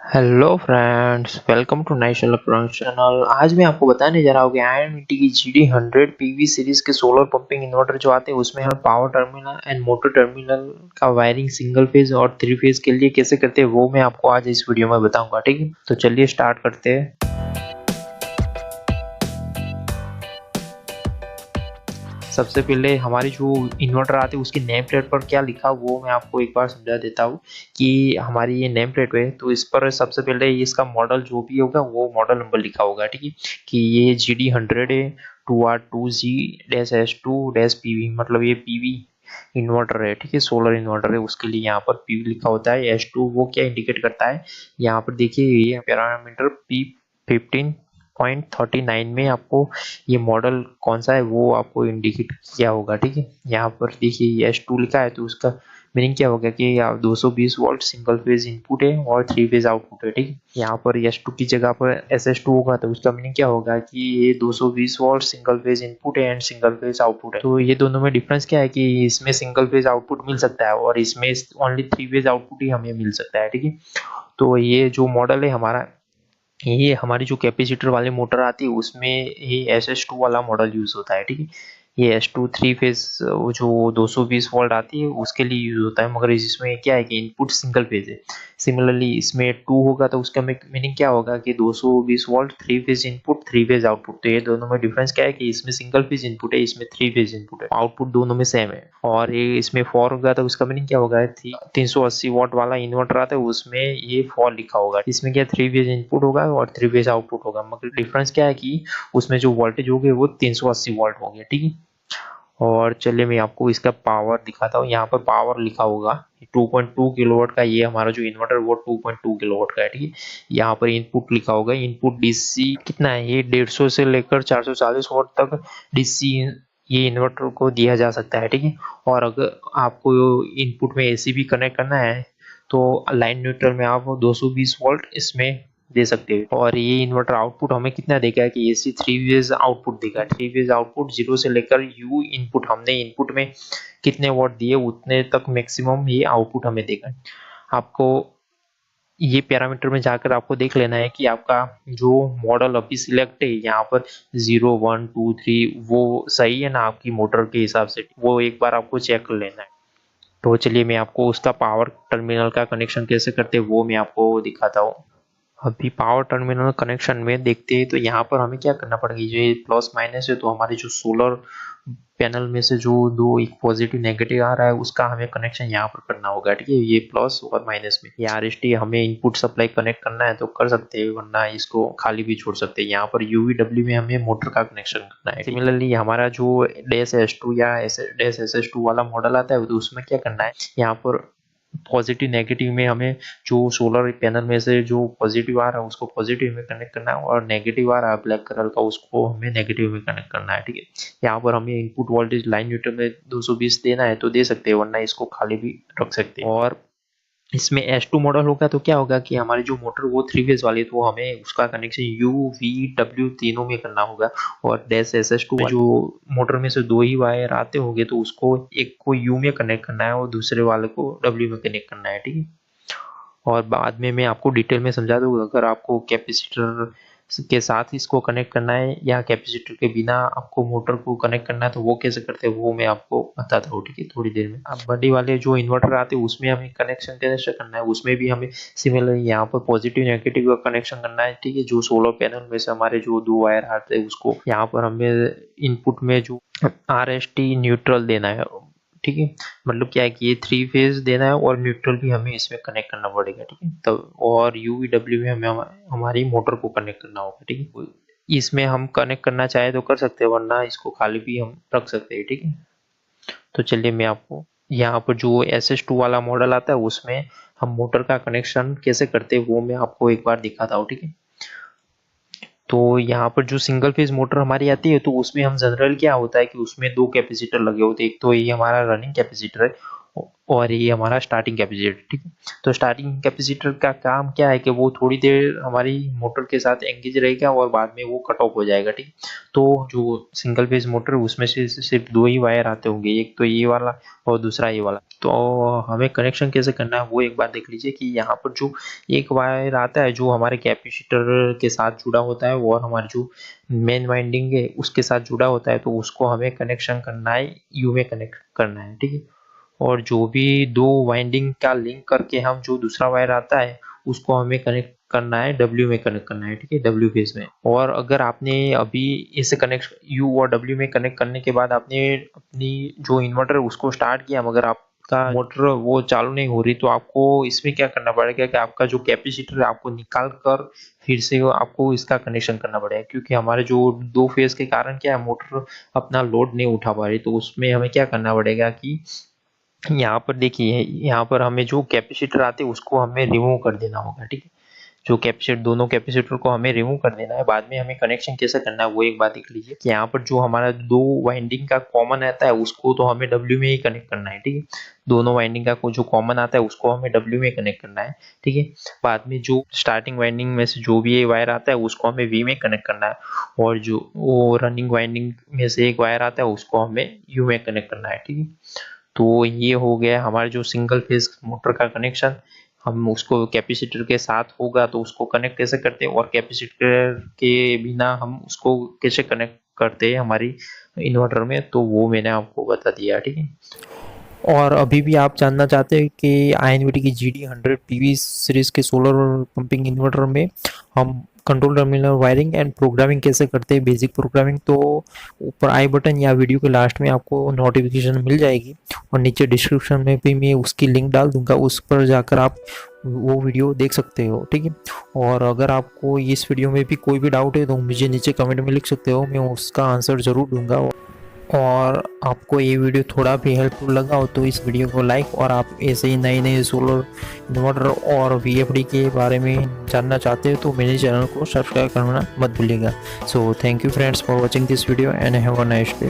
Hello friends, welcome to nice solar channel. आज मैं आपको बताने जा रहा हूँ कि आईएमईटी की GD100 पीवी सीरीज के सोलर पंपिंग इन्वर्टर जो आते हैं उसमें हम power terminal and motor terminal का वायरिंग सिंगल फेज और थ्री फेज के लिए कैसे करते हैं वो मैं आपको आज इस वीडियो में बताऊंगा। ठीक है, तो चलिए स्टार्ट करते हैं। सबसे पहले हमारी जो इन्वर्टर आती है उसकी नेम प्लेट पर क्या लिखा वो मैं आपको एक बार समझा देता हूँ कि हमारी ये नेम प्लेट है तो इस पर सबसे पहले इसका मॉडल जो भी होगा वो मॉडल नंबर लिखा होगा। ठीक है, कि ये GD100 है 2R2G-S2-PV, मतलब ये पीवी इन्वर्टर है। ठीक है, सोलर इन्वर्टर है, उसके लिए यहाँ पर पीवी लिखा होता है। S2 वो क्या इंडिकेट करता है, यहाँ पर देखिए ये पैरामीटर P15.39 में आपको ये मॉडल कौन सा है वो आपको इंडिकेट किया होगा। ठीक है, यहाँ पर देखिए S2 लिखा है तो उसका मीनिंग क्या होगा कि आप 220 वोल्ट सिंगल फेज इनपुट है और थ्री फेज आउटपुट है। ठीक है, यहाँ पर S2 की जगह पर SS2 होगा तो उसका मीनिंग क्या होगा कि ये 220 वोल्ट सिंगल फेज इनपुट है एंड सिंगल फेज आउटपुट है। तो ये दोनों में डिफरेंस क्या है कि इसमें सिंगल फेज आउटपुट मिल सकता है और इसमें ओनली थ्री फेज आउटपुट ही हमें मिल सकता है। ठीक है, तो ये जो मॉडल है हमारा, ये हमारी जो कैपेसिटर वाली मोटर आती है उसमें ये SS2 वाला मॉडल यूज होता है। ठीक है, ये S2 थ्री फेज जो 220 वोल्ट आती है उसके लिए यूज होता है, मगर इसमें क्या है कि इनपुट सिंगल फेज है। सिमिलरली इसमें 2 होगा तो उसका मीनिंग क्या होगा कि 220 volt three phase input three phase output. तो ये दोनों में डिफरेंस क्या है कि इसमें सिंगल फेज इनपुट है, इसमें थ्री फेज इनपुट है, आउटपुट दोनों में सेम है। और ये इसमें 4 होगा तो उसका मीनिंग क्या होगा, 380 वोल्ट वाला इन्वर्टर आता है उसमें ये 4 लिखा होगा। इसमें क्या थ्री फेज इनपुट होगा और थ्री फेज आउटपुट होगा, मगर डिफरेंस क्या है कि उसमें जो वोल्टेज होगी वो 380 वोल्ट होगी। ठीक है, और चलिए मैं आपको इसका पावर दिखाता हूँ। यहाँ पर पावर लिखा होगा 2.2 किलोवाट का, ये हमारा जो इन्वर्टर वो 2.2 किलोवाट का है। ठीक है, यहाँ पर इनपुट लिखा होगा, इनपुट डीसी कितना है, ये 150 से लेकर 440 वोल्ट तक डीसी ये इन्वर्टर को दिया जा सकता है। ठीक है, और अगर आपको इनपुट में एसी भी कनेक्ट करना है तो लाइन न्यूट्रल में आप 220 वोल्ट इसमें दे सकते हैं। और ये इन्वर्टर आउटपुट हमें कितना देगा कि एसी थ्री फेज आउटपुट देगा। थ्री फेज आउटपुट 0 से लेकर यू इनपुट, हमने इनपुट में कितने वोल्ट दिए उतने तक मैक्सिमम ये आउटपुट हमें देगा। आपको ये पैरामीटर में जाकर आपको देख लेना है कि आपका जो मॉडल अभी सिलेक्ट है यहाँ पर 0 1 2 3 वो सही है ना आपकी मोटर के हिसाब से, वो एक बार आपको चेक कर लेना है। तो चलिए मैं आपको उसका पावर टर्मिनल का कनेक्शन कैसे करते हैं वो मैं आपको दिखाता हूँ। अभी पावर टर्मिनल कनेक्शन में देखते हैं तो यहाँ पर हमें क्या करना पड़ेगा, जो ये प्लस माइनस है तो हमारे जो सोलर पैनल में से जो दो एक पॉजिटिव नेगेटिव आ रहा है उसका हमें कनेक्शन यहाँ पर करना होगा। ठीक है, ये प्लस और माइनस में ये RST हमें इनपुट सप्लाई कनेक्ट करना है तो कर सकते हैं, वरना इसको खाली भी छोड़ सकते हैं। यहाँ पर UVW में हमें मोटर का कनेक्शन करना है। सिमिलरली हमारा जो डैश S2 या डैश SS2 वाला मॉडल आता है तो उसमें क्या करना है, यहाँ पर पॉजिटिव नेगेटिव में हमें जो सोलर पैनल में से जो पॉजिटिव आ रहा है उसको पॉजिटिव में कनेक्ट करना है और नेगेटिव आ रहा है ब्लैक कलर का उसको हमें नेगेटिव में कनेक्ट करना है। ठीक है, यहाँ पर हमें इनपुट वोल्टेज लाइन न्यूट्रल में 220 देना है तो दे सकते हैं, वरना इसको खाली भी रख सकते हैं। और इसमें S2 मॉडल होगा तो क्या होगा कि हमारी जो मोटर वो थ्री फेज वाली है तो हमें उसका कनेक्शन UVW तीनों में करना होगा। और डैश SS2 जो मोटर में से दो ही वायर आते होंगे तो उसको एक को U में कनेक्ट करना है और दूसरे वाले को W में कनेक्ट करना है। ठीक है, और बाद में मैं आपको डिटेल में समझा दूंगा अगर आपको कैपेसिटर के साथ इसको कनेक्ट करना है या कैपेसिटर के बिना आपको मोटर को कनेक्ट करना है तो वो कैसे करते हैं वो मैं आपको बताता हूँ। ठीक है, थोड़ी देर में। अब बड़ी वाले जो इन्वर्टर आते हैं उसमें हमें कनेक्शन कैसे करना है, उसमें भी हमें सिमिलर यहाँ पर पॉजिटिव नेगेटिव का कनेक्शन करना है। ठीक है, जो सोलर पैनल में से हमारे जो दो वायर आते हैं उसको यहाँ पर हमें इनपुट में जो RST न्यूट्रल देना है। ठीक है, मतलब क्या है कि ये थ्री फेज देना है और न्यूट्रल भी हमें इसमें कनेक्ट करना पड़ेगा। ठीक है, तो और UVW में हमें हमारी मोटर को कनेक्ट करना होगा। ठीक है, इसमें हम कनेक्ट करना चाहे तो कर सकते हैं, वरना इसको खाली भी हम रख सकते हैं। ठीक है, तो चलिए मैं आपको यहाँ पर जो SS2 वाला मॉडल आता है उसमें हम मोटर का कनेक्शन कैसे करते हैं वो मैं आपको एक बार दिखाता हूँ। ठीक है, तो यहाँ पर जो सिंगल फेज मोटर हमारी आती है तो उसमें हम जनरल क्या होता है कि उसमें दो कैपेसिटर लगे होते हैं, एक तो ये हमारा रनिंग कैपेसिटर है और ये हमारा स्टार्टिंग कैपेसिटर, ठीक है। तो स्टार्टिंग कैपेसिटर का काम क्या है कि वो थोड़ी देर हमारी मोटर के साथ एंगेज रहेगा और बाद में वो कट ऑफ हो जाएगा, ठीक। तो जो सिंगल फेज मोटर है उसमें से सिर्फ 2 ही वायर आते होंगे, एक तो ये वाला और दूसरा ये वाला। तो हमें कनेक्शन कैसे करना है वो एक बार देख लीजिए कि यहाँ पर जो एक वायर आता है जो हमारे कैपेसिटर के साथ जुड़ा होता है और हमारी जो मेन वाइंडिंग है उसके साथ जुड़ा होता है, तो उसको हमें कनेक्शन करना है, यू में कनेक्ट करना है, ठीक है। और जो भी दो वाइंडिंग का लिंक करके हम जो दूसरा वायर आता है उसको हमें कनेक्ट करना है, डब्ल्यू में कनेक्ट करना है, ठीक है, डब्ल्यू फेज में। और अगर आपने अभी इसे कनेक्ट यू और डब्ल्यू में कनेक्ट करने के बाद आपने अपनी जो इन्वर्टर है उसको स्टार्ट किया मगर आपका मोटर वो चालू नहीं हो रही, तो आपको इसमें क्या करना पड़ेगा कि आपका जो कैपेसिटर है आपको निकाल कर फिर से आपको इसका कनेक्शन करना पड़ेगा, क्योंकि हमारे जो दो फेज के कारण क्या है मोटर अपना लोड नहीं उठा पा रही। तो उसमें हमें क्या करना पड़ेगा कि यहाँ पर देखिए, यहाँ पर हमें जो कैपेसिटर आते हैं उसको हमें रिमूव कर देना होगा, ठीक है। जो कैपेसिटर, दोनों कैपेसिटर को हमें रिमूव कर देना है। बाद में हमें कनेक्शन कैसे करना है वो एक बात देख लीजिए कि यहाँ पर जो हमारा दो वाइंडिंग का कॉमन आता है उसको तो हमें डब्ल्यू में ही कनेक्ट करना है, ठीक है। दोनों वाइंडिंग का जो कॉमन आता है उसको हमें डब्ल्यू में कनेक्ट करना है, ठीक है। बाद में जो स्टार्टिंग वाइंडिंग में से जो भी ये वायर आता है उसको हमें वी में कनेक्ट करना है और जो वो रनिंग वाइंडिंग में से एक वायर आता है उसको हमें यू में कनेक्ट करना है, ठीक है। तो ये हो गया हमारे जो सिंगल फेज मोटर का कनेक्शन। हम उसको कैपेसिटर के साथ होगा तो उसको कनेक्ट कैसे करते हैं और कैपेसिटर के बिना हम उसको कैसे कनेक्ट करते हैं हमारी इन्वर्टर में, तो वो मैंने आपको बता दिया, ठीक है। और अभी भी आप जानना चाहते हैं कि आईएनवीटी की GD100 PV सीरीज़ के सोलर पंपिंग इन्वर्टर में हम control terminal wiring and programming कैसे करते हैं, बेसिक प्रोग्रामिंग, तो ऊपर आई बटन या वीडियो के लास्ट में आपको नोटिफिकेशन मिल जाएगी और नीचे डिस्क्रिप्शन में भी मैं उसकी लिंक डाल दूंगा, उस पर जाकर आप वो वीडियो देख सकते हो, ठीक है। और अगर आपको इस वीडियो में भी कोई भी डाउट है तो मुझे नीचे कमेंट में लिख सकते हो, मैं उसका आंसर ज़रूर दूंगा। और आपको ये वीडियो थोड़ा भी हेल्पफुल लगा हो तो इस वीडियो को लाइक, और आप ऐसे ही नए नए सोलर इन्वर्टर और VFD के बारे में जानना चाहते हो तो मेरे चैनल को सब्सक्राइब करना मत भूलिएगा। So thank you friends for watching this video and have a nice day.